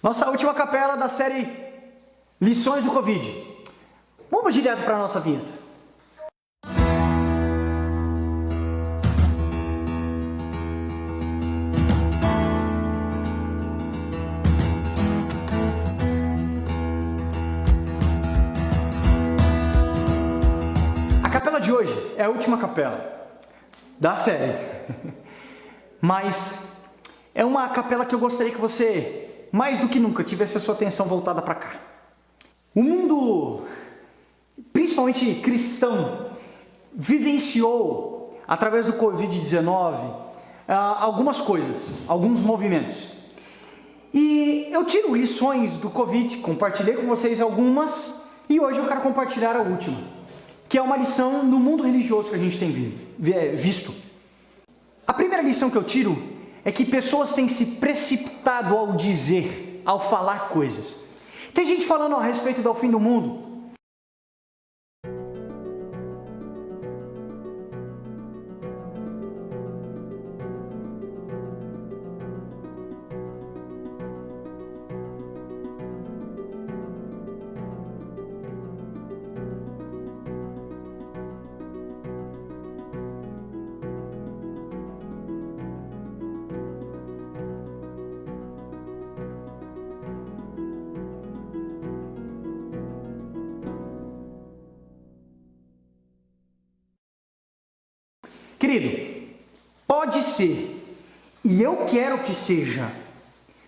Nossa última capela da série Lições do Covid. Vamos direto para a nossa vinheta. A capela de hoje é a última capela da série, mas é uma capela que eu gostaria que você, mais do que nunca, tivesse a sua atenção voltada para cá. O mundo, principalmente cristão, vivenciou, através do Covid-19, algumas coisas, alguns movimentos. E eu tiro lições do Covid, compartilhei com vocês algumas, e hoje eu quero compartilhar a última, que é uma lição no mundo religioso que a gente tem visto. A primeira lição que eu tiro é que pessoas têm se precipitado ao dizer, ao falar coisas. Tem gente falando a respeito do fim do mundo. Querido, pode ser, e eu quero que seja,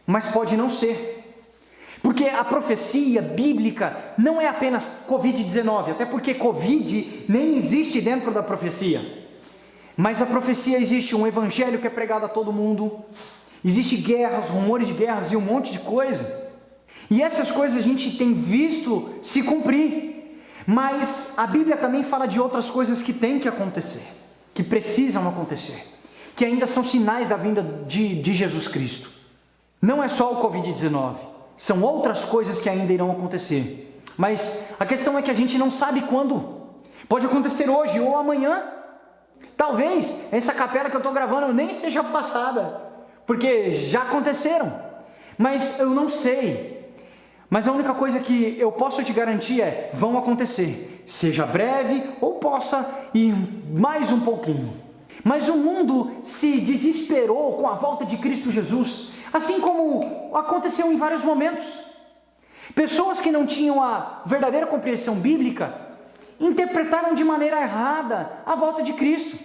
mas pode não ser. Porque a profecia bíblica não é apenas Covid-19, até porque Covid nem existe dentro da profecia. Mas a profecia existe um evangelho que é pregado a todo mundo, existe guerras, rumores de guerras e um monte de coisa. E essas coisas a gente tem visto se cumprir. Mas a Bíblia também fala de outras coisas que têm que acontecer, que precisam acontecer, que ainda são sinais da vinda de Jesus Cristo. Não é só o Covid-19, são outras coisas que ainda irão acontecer. Mas a questão é que a gente não sabe quando. Pode acontecer hoje ou amanhã. Talvez essa capela que eu estou gravando nem seja passada, porque já aconteceram. Mas eu não sei. Mas a única coisa que eu posso te garantir é: vão acontecer. Seja breve ou possa ir mais um pouquinho. Mas o mundo se desesperou com a volta de Cristo Jesus, assim como aconteceu em vários momentos. Pessoas que não tinham a verdadeira compreensão bíblica interpretaram de maneira errada a volta de Cristo.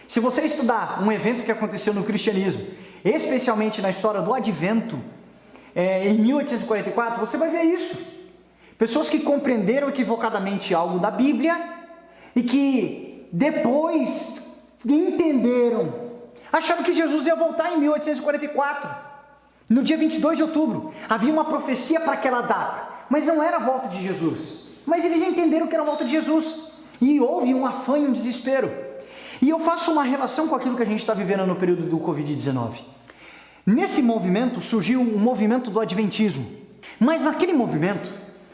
Se você estudar um evento que aconteceu no cristianismo, especialmente na história do Advento, em 1844, você vai ver isso. Pessoas que compreenderam equivocadamente algo da Bíblia e que depois entenderam, acharam que Jesus ia voltar em 1844, no dia 22 de outubro. Havia uma profecia para aquela data, mas não era a volta de Jesus. Mas eles entenderam que era a volta de Jesus e houve um afã e um desespero. E eu faço uma relação com aquilo que a gente está vivendo no período do Covid-19. Nesse movimento surgiu um movimento do Adventismo, mas naquele movimento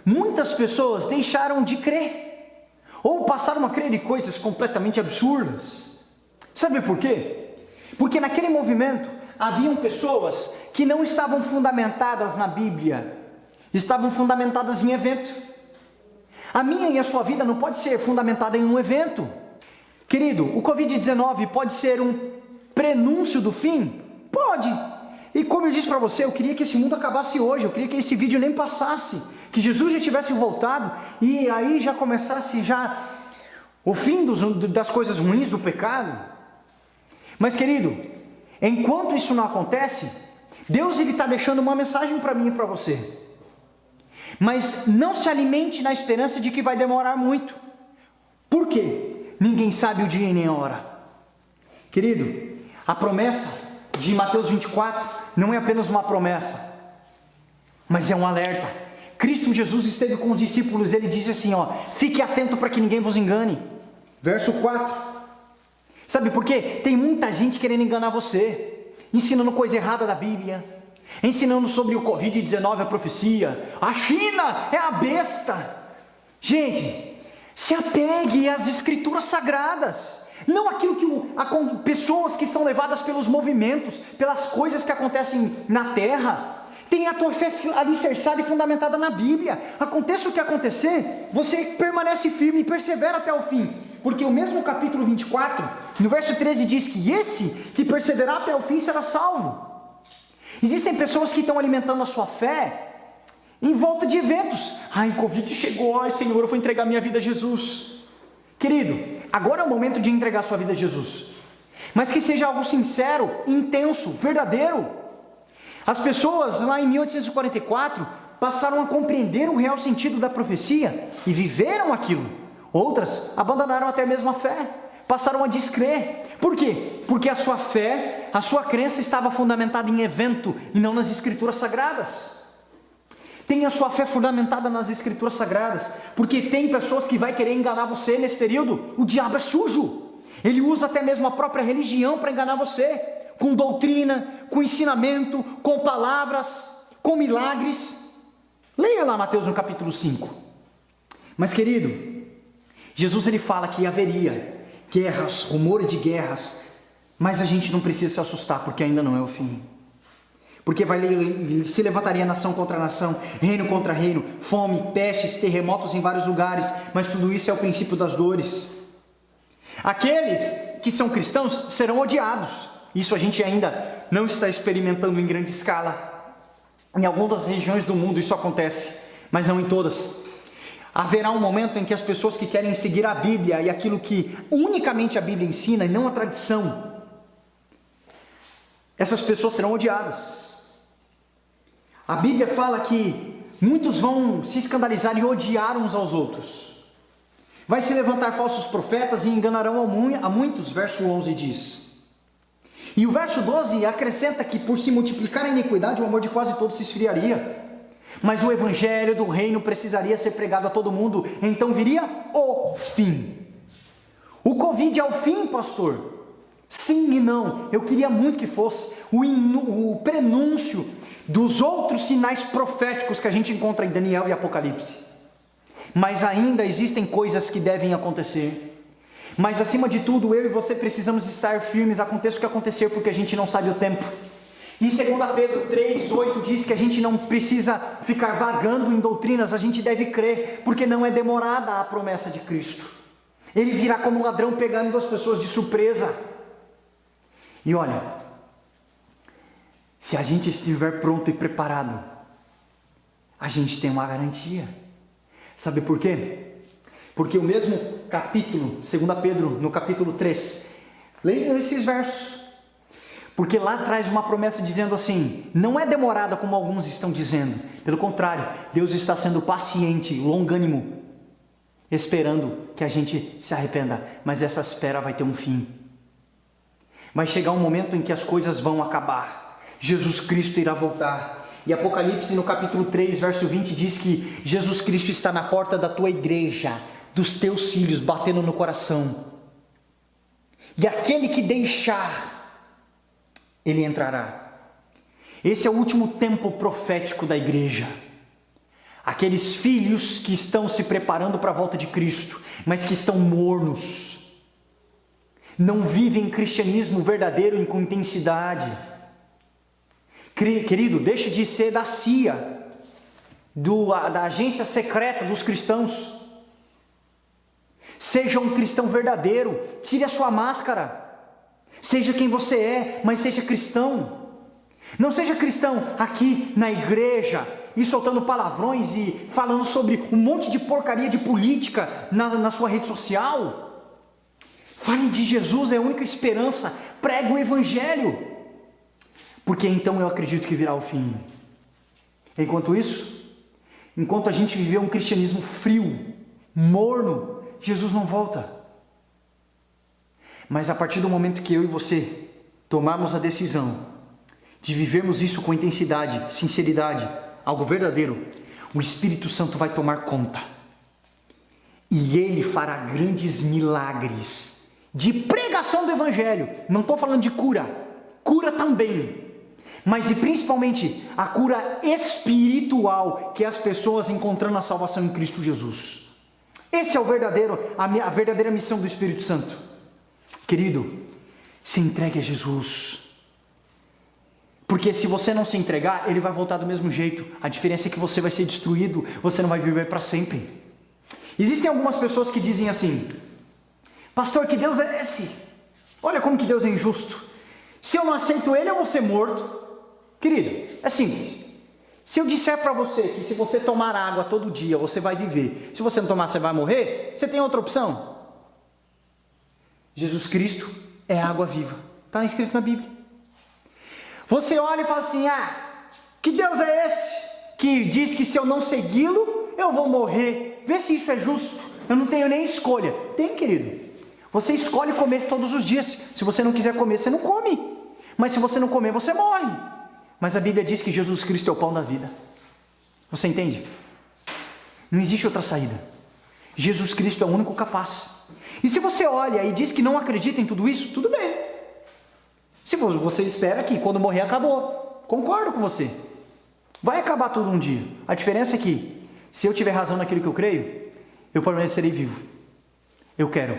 muitas pessoas deixaram de crer, ou passaram a crer em coisas completamente absurdas. Sabe por quê? Porque naquele movimento haviam pessoas que não estavam fundamentadas na Bíblia, estavam fundamentadas em evento. A minha e a sua vida não pode ser fundamentada em um evento. Querido, o Covid-19 pode ser um prenúncio do fim? Pode. E como eu disse para você, eu queria que esse mundo acabasse hoje, eu queria que esse vídeo nem passasse, que Jesus já tivesse voltado e aí já começasse o fim das coisas ruins, do pecado. Mas querido, enquanto isso não acontece, Deus está deixando uma mensagem para mim e para você. Mas não se alimente na esperança de que vai demorar muito. Por quê? Ninguém sabe o dia e nem a hora. Querido, a promessa de Mateus 24 não é apenas uma promessa, mas é um alerta. Cristo Jesus esteve com os discípulos, ele disse assim, fique atento para que ninguém vos engane. Verso 4. Sabe por quê? Tem muita gente querendo enganar você, ensinando coisa errada da Bíblia, ensinando sobre o Covid-19, a profecia. A China é a besta. Gente, se apegue às escrituras sagradas. Não aquilo que pessoas que são levadas pelos movimentos, pelas coisas que acontecem na terra. Tenha a tua fé alicerçada e fundamentada na Bíblia. Aconteça o que acontecer, você permanece firme e persevera até o fim. Porque o mesmo capítulo 24, no verso 13 diz que esse que perseverar até o fim será salvo. Existem pessoas que estão alimentando a sua fé em volta de eventos. Ai, Covid chegou, ai Senhor, eu vou entregar minha vida a Jesus. Querido, agora é o momento de entregar sua vida a Jesus. Mas que seja algo sincero, intenso, verdadeiro. As pessoas lá em 1844 passaram a compreender o real sentido da profecia e viveram aquilo. Outras abandonaram até mesmo a fé, passaram a descrer. Por quê? Porque a sua fé, a sua crença estava fundamentada em evento e não nas escrituras sagradas. Tenha a sua fé fundamentada nas escrituras sagradas, porque tem pessoas que vai querer enganar você nesse período. O diabo é sujo. Ele usa até mesmo a própria religião para enganar você, com doutrina, com ensinamento, com palavras, com milagres. Leia lá Mateus no capítulo 5. Mas querido, Jesus ele fala que haveria guerras, rumores de guerras, mas a gente não precisa se assustar, porque ainda não é o fim. Porque se levantaria nação contra nação, reino contra reino, fome, pestes, terremotos em vários lugares, mas tudo isso é o princípio das dores. Aqueles que são cristãos serão odiados. Isso a gente ainda não está experimentando em grande escala. Em algumas regiões do mundo isso acontece, mas não em todas. Haverá um momento em que as pessoas que querem seguir a Bíblia e aquilo que unicamente a Bíblia ensina e não a tradição, essas pessoas serão odiadas. A Bíblia fala que muitos vão se escandalizar e odiar uns aos outros. Vai se levantar falsos profetas e enganarão a muitos, verso 11 diz. E o verso 12 acrescenta que por se multiplicar a iniquidade, o amor de quase todos se esfriaria. Mas o evangelho do reino precisaria ser pregado a todo mundo, então viria o fim. O Covid é o fim, pastor? Sim e não, eu queria muito que fosse o prenúncio dos outros sinais proféticos que a gente encontra em Daniel e Apocalipse. Mas ainda existem coisas que devem acontecer. Mas acima de tudo, eu e você precisamos estar firmes, aconteça o que acontecer, porque a gente não sabe o tempo. Em 2 Pedro 3,8 diz que a gente não precisa ficar vagando em doutrinas, a gente deve crer, porque não é demorada a promessa de Cristo. Ele virá como um ladrão pegando as pessoas de surpresa. E olha, se a gente estiver pronto e preparado, a gente tem uma garantia. Sabe por quê? Porque o mesmo capítulo, 2 Pedro, no capítulo 3, leiam esses versos. Porque lá traz uma promessa dizendo assim, não é demorada como alguns estão dizendo. Pelo contrário, Deus está sendo paciente, longânimo, esperando que a gente se arrependa. Mas essa espera vai ter um fim. Vai chegar um momento em que as coisas vão acabar. Jesus Cristo irá voltar. E Apocalipse no capítulo 3, verso 20 diz que Jesus Cristo está na porta da tua igreja, dos teus filhos, batendo no coração. E aquele que deixar, ele entrará. Esse é o último tempo profético da igreja. Aqueles filhos que estão se preparando para a volta de Cristo, mas que estão mornos. Não vivem cristianismo verdadeiro e com intensidade. Querido, deixe de ser da CIA, da agência secreta dos cristãos. Seja um cristão verdadeiro, tire a sua máscara. Seja quem você é, mas seja cristão. Não seja cristão aqui na igreja e soltando palavrões e falando sobre um monte de porcaria de política na sua rede social. Fale de Jesus, é a única esperança. Pregue o evangelho. Porque então eu acredito que virá o fim. Enquanto isso, enquanto a gente viver um cristianismo frio, morno, Jesus não volta. Mas a partir do momento que eu e você tomarmos a decisão de vivermos isso com intensidade, sinceridade, algo verdadeiro, o Espírito Santo vai tomar conta. E Ele fará grandes milagres de pregação do Evangelho. Não estou falando de cura, cura também. Mas e principalmente a cura espiritual, que é as pessoas encontrando a salvação em Cristo Jesus. Esse é a verdadeira missão do Espírito Santo. Querido, se entregue a Jesus. Porque se você não se entregar, ele vai voltar do mesmo jeito. A diferença é que você vai ser destruído, você não vai viver para sempre. Existem algumas pessoas que dizem assim: pastor, que Deus é esse? Olha como que Deus é injusto. Se eu não aceito ele, eu vou ser morto. Querido, é simples. Se eu disser para você que se você tomar água todo dia, você vai viver. Se você não tomar, você vai morrer. Você tem outra opção? Jesus Cristo é a água viva. Está escrito na Bíblia. Você olha e fala assim: que Deus é esse que diz que se eu não segui-lo, eu vou morrer? Vê se isso é justo. Eu não tenho nem escolha. Tem, querido. Você escolhe comer todos os dias. Se você não quiser comer, você não come. Mas se você não comer, você morre. Mas a Bíblia diz que Jesus Cristo é o pão da vida. Você entende? Não existe outra saída. Jesus Cristo é o único capaz. E se você olha e diz que não acredita em tudo isso, tudo bem. Se você espera que quando morrer acabou, concordo com você. Vai acabar tudo um dia. A diferença é que, se eu tiver razão naquilo que eu creio, eu permanecerei vivo. Eu quero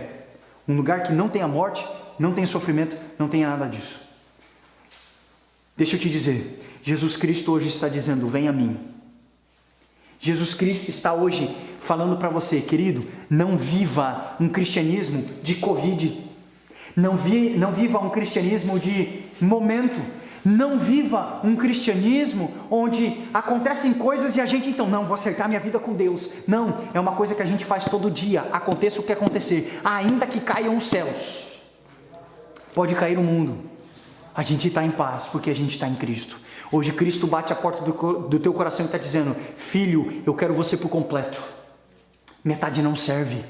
um lugar que não tenha morte, não tenha sofrimento, não tenha nada disso. Deixa eu te dizer, Jesus Cristo hoje está dizendo: vem a mim. Jesus Cristo está hoje falando para você, querido, não viva um cristianismo de Covid. Não viva um cristianismo de momento. Não viva um cristianismo onde acontecem coisas e a gente então, não, vou acertar minha vida com Deus. Não, é uma coisa que a gente faz todo dia, aconteça o que acontecer, ainda que caiam os céus. Pode cair o mundo. A gente está em paz porque a gente está em Cristo. Hoje Cristo bate a porta do teu coração e está dizendo: filho, eu quero você por completo. Metade não serve.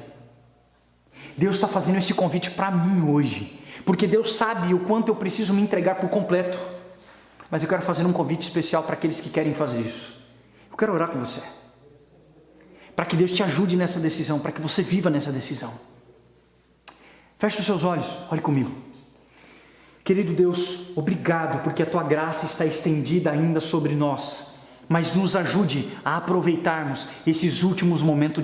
Deus está fazendo esse convite para mim hoje, porque Deus sabe o quanto eu preciso me entregar por completo. Mas eu quero fazer um convite especial para aqueles que querem fazer isso. Eu quero orar com você, para que Deus te ajude nessa decisão, para que você viva nessa decisão. Feche os seus olhos, olhe comigo. Querido Deus, obrigado porque a Tua graça está estendida ainda sobre nós, mas nos ajude a aproveitarmos esses últimos momentos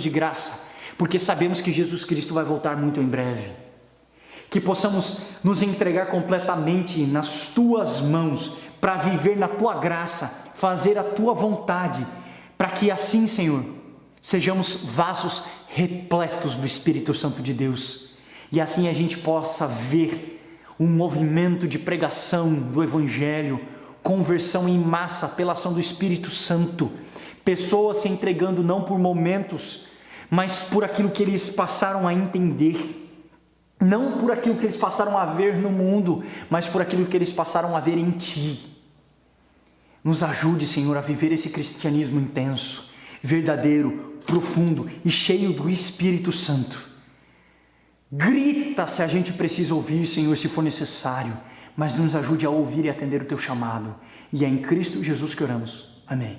de graça, porque sabemos que Jesus Cristo vai voltar muito em breve. Que possamos nos entregar completamente nas Tuas mãos, para viver na Tua graça, fazer a Tua vontade, para que assim, Senhor, sejamos vasos repletos do Espírito Santo de Deus. E assim a gente possa ver um movimento de pregação do Evangelho, conversão em massa pela ação do Espírito Santo, pessoas se entregando não por momentos, mas por aquilo que eles passaram a entender, não por aquilo que eles passaram a ver no mundo, mas por aquilo que eles passaram a ver em Ti. Nos ajude, Senhor, a viver esse cristianismo intenso, verdadeiro, profundo e cheio do Espírito Santo. Grita se a gente precisa ouvir, Senhor, se for necessário, mas nos ajude a ouvir e atender o Teu chamado. E é em Cristo Jesus que oramos. Amém.